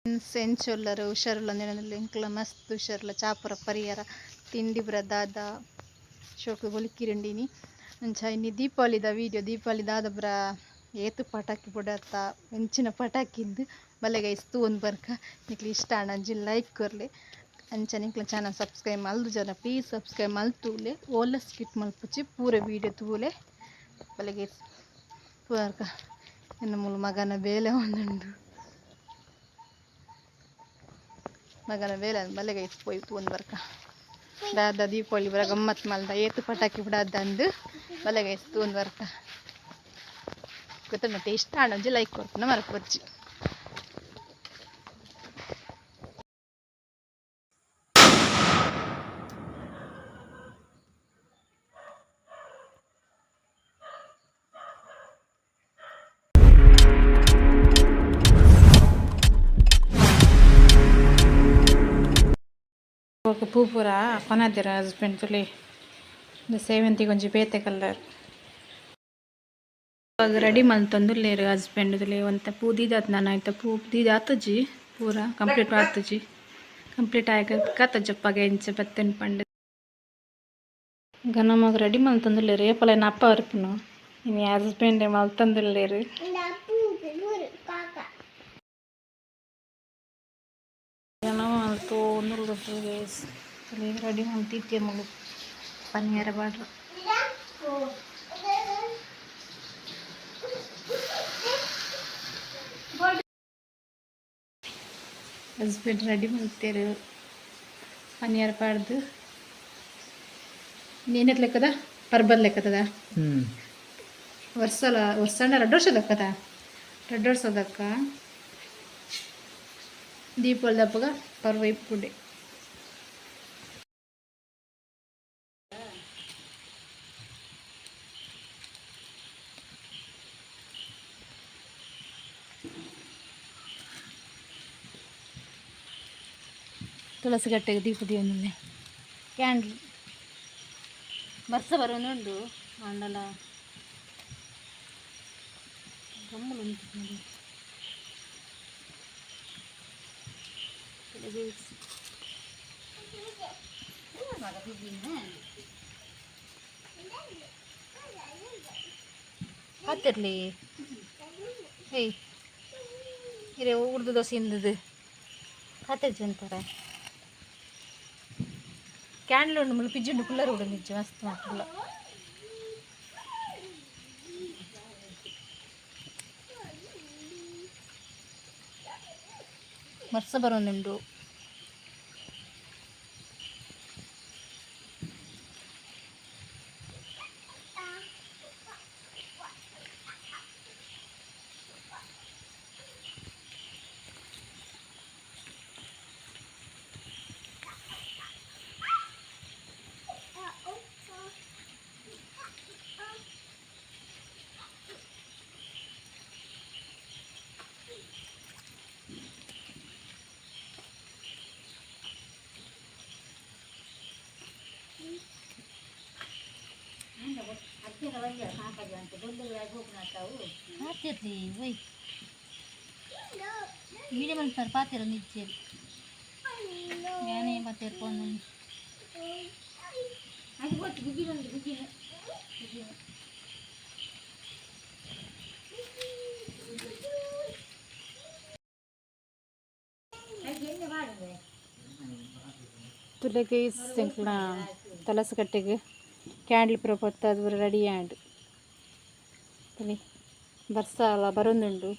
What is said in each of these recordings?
ಸೆಂಚೊಲ್ಲರು ಹುಷಾರುಲ್ಲ ನೆನದಲ್ಲಿ ಎಂಕ್ಲ ಮಸ್ತ್ ಹುಷಾರುಲ್ಲ ಚಾಪುರ ಪರಿಹಾರ ತಿಂಡಿ ಬುರ ದಾದ ಶೋಕು ಗೊಲಿಕ್ಕಿರಂಡಿನಿ ಅಂಚ ಇನ್ನಿ ದೀಪಾವಳಿದ ವೀಡಿಯೋ ದೀಪಾವಳಿ ದಾದ ಬುರ ಏತು ಪಟಾಕಿ ಬುಡತ್ತ ಹೆಂಚಿನ ಪಟಾಕಿದ್ದು ಬಲೆಗೈಸ್ ತೂನ್ ಬರ್ಕ ನಿಕ್ಲಿ ಇಷ್ಟ ಅಣ್ಣಂಜಿ ಲೈಕ್ ಕೊರ್ಲೆ ಅಂಚ ನಿಕ್ಲ ಚಾನಲ್ ಸಬ್ಸ್ಕ್ರೈಬ್ ಮಲ್ದು ಜನ ಪ್ಲೀಸ್ ಸಬ್ಸ್ಕ್ರೈಬ್ ಮಲ್ತೂಲೆ ಓಲ ಸ್ಕಿಟ್ ಮಲ್ಪುಚ್ಚಿ ಪೂರ ವೀಡಿಯೋ ತೂಲೆ ಬಲೆಗೈಸ್ ಪೂರ್ಕ ಇನ್ನು ಮೂಲ ಮಗನ ಬೇಲೆ ಒಂದುಂಡು ಮಗನ ಬೇಲೆ ಬಲೆಗೈಸ್ ಪೋಯ್ ತೂನ್ ಬರ್ಕ ದಾದ ದೀಪಾವಳಿ ಬರ ಗಮ್ಮತ್ ಮಲ್ದ ಏತು ಪಟಾಕಿ ಬಿಡಾದ ಅಂದು ಬಲೆಗೈಸ್ ತೂನ್ ಬರ್ಕ ಗೊತ್ತ ಇಷ್ಟ ಅಣ್ಣಂಜಿ ಲೈಕ್ ಕೊಡ್ತಾನೆ ಮರಪೊಚ್ಚಿ ಪೂ ಪೂರ ಕೊನದಿರ ಹಸ್ಬೆಂಡ್ ತುಲಿ ಸೇವಂತಿಗೆ ಒಂಜಿ ಬೇತೆ ಕಲರ್ ರೆಡಿ ಮಲ್ತೊಂದುಲ್ಲೇರು ಹಸ್ಬೆಂಡ್ ತುಲಿ ಒಂತ ಪೂ ದೀದಾತ್ ನಾನು ಆಯ್ತಾ ಪೂ ದೀದಾತಜಿ ಪೂರ ಕಂಪ್ಲೀಟ್ ಆತಜಿ ಕಂಪ್ಲೀಟ್ ಆಯ್ಕೆ ಕತ್ತಜಪ್ಪಗೆ ಎಂಚ ಬತ್ತೇನು ಪಂಡ ಈಗ ನಮಗೆ ರೆಡಿ ಮಲ್ತೊಂದುಲ್ಲೇರು ಏಪಲ ಏನು ಅಪ್ಪ ವರ್ಪುನು ಇನ್ನು ಹಸ್ಬೆಂಡ್ ಮಲ್ತೊಂದುಲ್ಲೇರು ರೆಡಿ ಮಲ್ತಿತ್ತೆ ಮಗು ಪನ್ನೀರ ಬಾಡ್ರು ಹಸ್ಬೆಂಡ್ ರೆಡಿ ಮಾಡ್ತೇರು ಪನ್ನೀರ ಪಾಡ್ದು ಇನ್ನೇನಕ್ಕೆ ಲೆಕ್ಕದ ಪರ್ಬಲ್ ಲೆಕ್ಕದ ವರ್ಷ 2 ವರ್ಷದಕ್ಕದ 2 ವರ್ಷದಕ್ಕ ದೀಪಾವಳಿ ದಪ್ಪಗ ಪರ್ವ ಇಪ್ಪುಡೆ ತುಳಸಿ ಕಟ್ಟೆಗೆ ದೀಪ ದಿವನಲ್ಲೇ ಕ್ಯಾಂಡ್ಲ್ ಬರ್ಸ ಬರೋನುಂಡು ಮಂಡಲ ಗಮ್ಮಲು ಉಂಟು ನೋಡಿ ಹತ್ತಿರ್ಲಿ ಏಯ್ ಇರೇ ಉರ್ದು ದೋಸೆ ಇಂದದು ಹತ್ತಿರ್ಜಿ ಅಂತಾರೆ ಕ್ಯಾಂಡ್ಲ್ ಉಂಡು ಮುಳ್ಳು ಪಿಜ್ಜುಂಡು ಕುಲ್ಲರ್ ಉಂಡು ನಿಜ ಮಸ್ತ್ ಮಾತ್ರಲ್ಲ ಮರ್ಸ ಬರೋನುಂಡು ಹಾಕ್ತಿರ್ಲಿ ಒಯ್ ವೀಡಿಯೋ ಮಾಡ್ತಾರೆ ಪಾತಿರ ನಿಜ ഞാനേ പത്തേർക്കൊന്നും അത് കുറച്ച് ബുദ്ധിമുണ്ട് ತುಲೆಗೆ ಸಿಂಕ್ಲ ತಲಸ ಕಟ್ಟೆಗೆ ಕ್ಯಾಂಡ್ಲ್ ಪುರ ಪೊತ್ತ ಅದು ರೆಡಿ ಆಂಡ್ ತಲೆ ಬರ್ಸ ಅಲ್ಲ ಬರೋದುಂಡು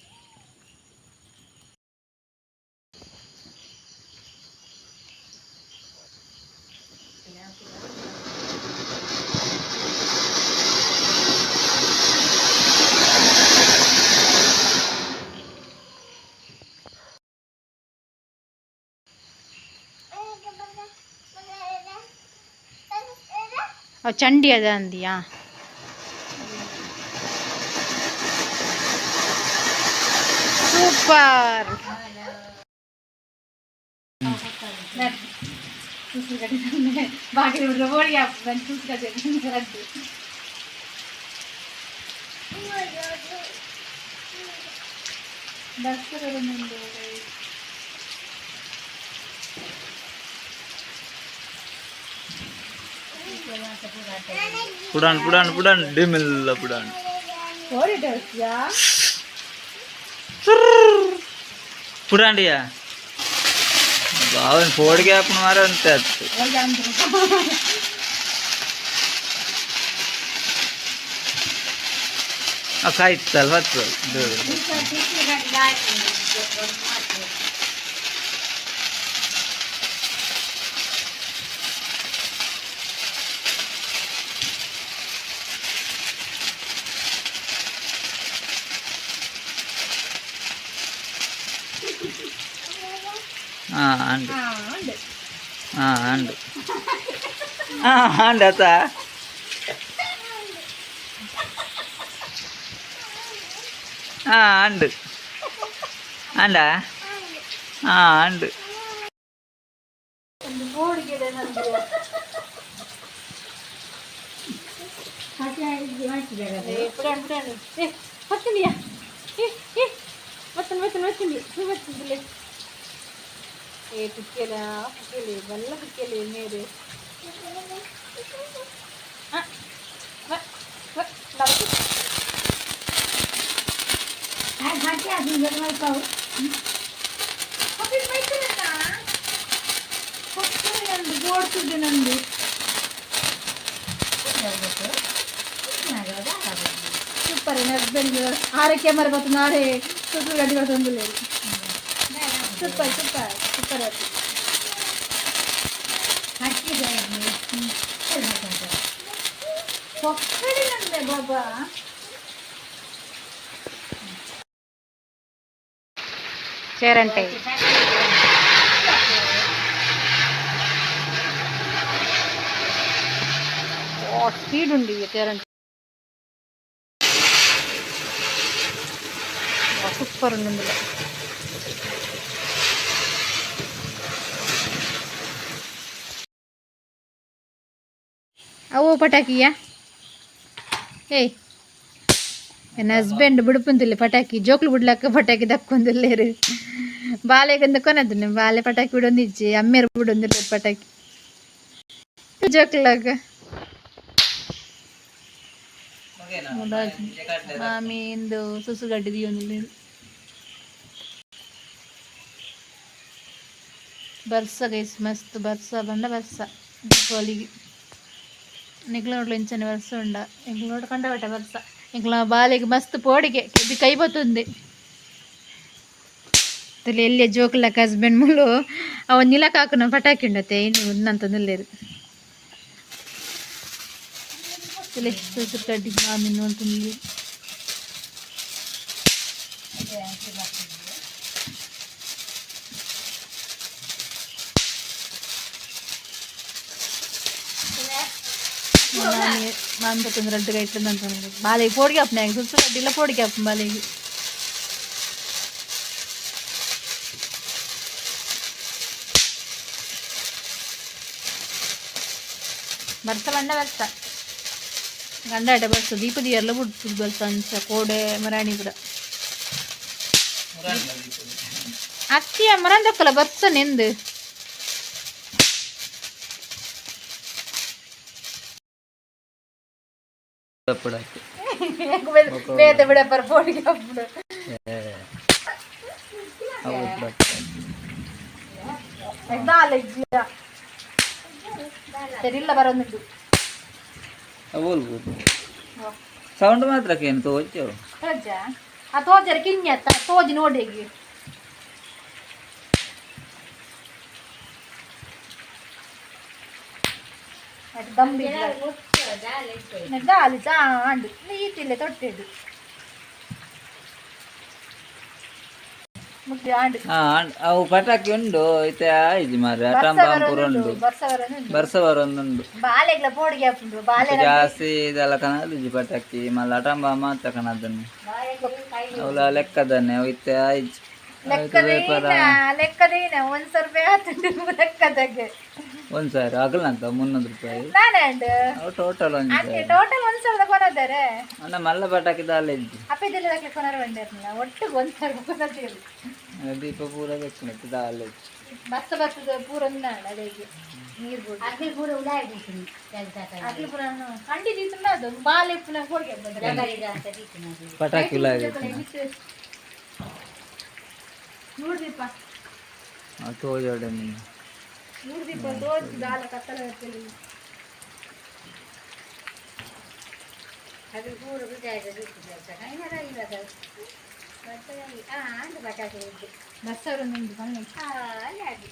ಚಂಡಿ ಅದ ಅಂದಿಯಾ ಸೂಪರ್ पुडान डिमिल पुडान पुडांडिया बावन फोड़ गया अपन मारे अंते काय चल आता अंड अंडा अंड मेरे ಸೂಪರ್ ಹಸ್ಬೆಂಡ್ ಆರೆ ಕ್ಯಾಮರಾ ಬತ್ತು ನಾಳೆ ಸೂಪರ್ ಗಡ್ಡಿ ಬರ್ತಂದು ಸೂಪರ್ ಸೂಪರ್ ಸೂಪರ್ పొక్కడినందే బాబా చేరంటే స్పీడ్ ఉంది చేరంటే సూపర్ ఉంది ఇందులో ಅವು ಪಟಾಕಿಯಾ ಏಯ್ ನನ್ನ ಹಸ್ಬೆಂಡ್ ಬಿಡ್ಪಂತಿಲ್ಲ ಪಟಾಕಿ ಜೋಕ್ಲು ಬಿಡ್ಲಕ್ಕ ಪಟಾಕಿ ದಕ್ಕೊಂದಿಲ್ಲೇರು ಬಾಲೆಗಂದ ಕೊನದು ಬಾಲೆ ಪಟಾಕಿ ಬಿಡೊಂದಿಜ್ಜಿ ಅಮ್ಮೇರು ಬಿಡೊಂದಿಲ್ಲ ಪಟಾಕಿ ಜೋಕ್ಲಾಗ ಮಾಮಿ ಇಂದು ಸುಸುಗಡ್ಡಿ ದಿಯೊಂದಿಲ್ಲ ಬರ್ಸ ಗೈಸ್ ಮಸ್ತ್ ಬರ್ಸ ಬಂಡ ಬರ್ಸ ದೀಪಾವಳಿಗೆ నిగ్లోడ్లో ఇంచని వరుస ఉండ ఇంగ్లోడ్ కండబట్ట వరుస ఇంట్లో బాలికి మస్తు పోడిಗೆ ఇది కైపోతుంది తల్లి వెళ్ళే జోకులకు హస్బెండ్ ముళ్ళు అవి నీళ్ళ కాకుండా పటాకి ఉండతే ఉన్నంత లేదు తల్లి చూసురు కడ్డి మామి ఉంటుంది ಮಾನ್ ಬರ್ತಂದ್ರೆ ರೆಡ್ ಗೈಟ್ಲಂದ ಅಂತ ಬಾಲೆಗೆ ಪೋಡಿಗೆ ಹಾಪ್ನಾಗ ಸುತ್ತು ಕಡ್ಡಿಲ್ಲ ಪೋಡಿಗೆ ಹಾಪ ಬಾಲೆಗೆ ಬರ್ಸ ಬಂಡ ಬರ್ಸ ಗಂಡ ಅಡ್ಡ ಬರ್ಸ ದೀಪದಿ ಎಲ್ಲ ಬಿಡ್ತದೆ ಬರ್ಸ ಅಂಚ ಕೋಡೆ ಮರಾಣಿ ಕೂಡ ಅತ್ತಿಯ ಮರಂದಕ್ಕಲ್ಲ ಬರ್ಸ ನೆಂದು మేత బిడపర్ పోడికి అప్పుడు ಸರಿಲ್ಲ ಬರೋದು ಸೌಂಡ್ ಮಾತ್ರ ಕೇನು ತೋಜು ಆ ತೋಜರ ಕಿನ್ಯತ್ತ ತೋಜಿ ನೋಡಿ ದಮ್ಮಿ ಗಾಲಿ ಚಾಂಡು ನೀತಿಲ್ಲ ತೊಟ್ಟೆದು ಅವು ಪಟಾಕಿ ಉಂಡು ಐತೆ ಆಯ್ತು ಮಾರ್ರೆ ಅಟಂ ಬಾಂಪುರ ಉಂಡು ಬರ್ಸ ಬರೊಂದುಂಡು ಬಾಲೆಗ್ಲ ಪೋಡಿಗೆ ಹಾಪುಂಡು ಬಾಲೆ ಜಾಸ್ತಿ ಇದೆಲ್ಲ ಕನದು ಪಟಾಕಿ ಮಲ್ಲ ಅಟಂ ಬಾಂಬ ಮಾತ್ರ ಕನದನ್ನು ಅವಳ ಲೆಕ್ಕದನ್ನೇ ಐತೆ ಆಯ್ತು ಲೆಕ್ಕದೇನ 100 ರೂಪಾಯಿ ಆತುಂಡು ಲೆಕ್ಕದಾಗೆ 1000 ಆಗಲಂತ 300 ರೂಪಾಯಿ ಟೋಟಲ್ ಟೋಟಲ್ 1000 ಕೊನದಾರೆ ಅಣ್ಣ ಮಲ್ಲ ಪಟಾಕಿ ದಾಲೆ ಇದ್ದು ಅಪ್ಪಿದೆಲ್ಲ ಕೊನರ ಬಂದಿರ್ಲಿಲ್ಲ ಒಟ್ಟು 1000 ಕೊನದಿಲ್ಲ ದೀಪ ಪೂರ ಬೆಚ್ಚನೆ ದಾಲ್ ಭತ್ತ ಭತ್ತದ ಪೂರ ಅಡಿಗೆ ನೀರು ಅಗ್ಲಿ ಪೂರ ಉಲಾಯಿದ್ದೀನಿ ಅಗ್ಲಿ ಪೂರ ಕಂಡಿದ್ದೀತಲ್ಲ ಅದು ಬಾಲೆ ಪುನಃ ಹೋಗಿ ಪಟಾಕಿ ನೋಡ್ದೀಪ ತೋಜೋಡೆ ನೋಡ್ದೀಪ ತೋರಿಸಿ ದಾಲ ಕತ್ತಲ ಅದು ಪೂರ ಬಟಾಟೆ ಬಸ್ಸವರು ನಿಂದು ಬನ್ನಿ ಅಲ್ಲಾಡಿ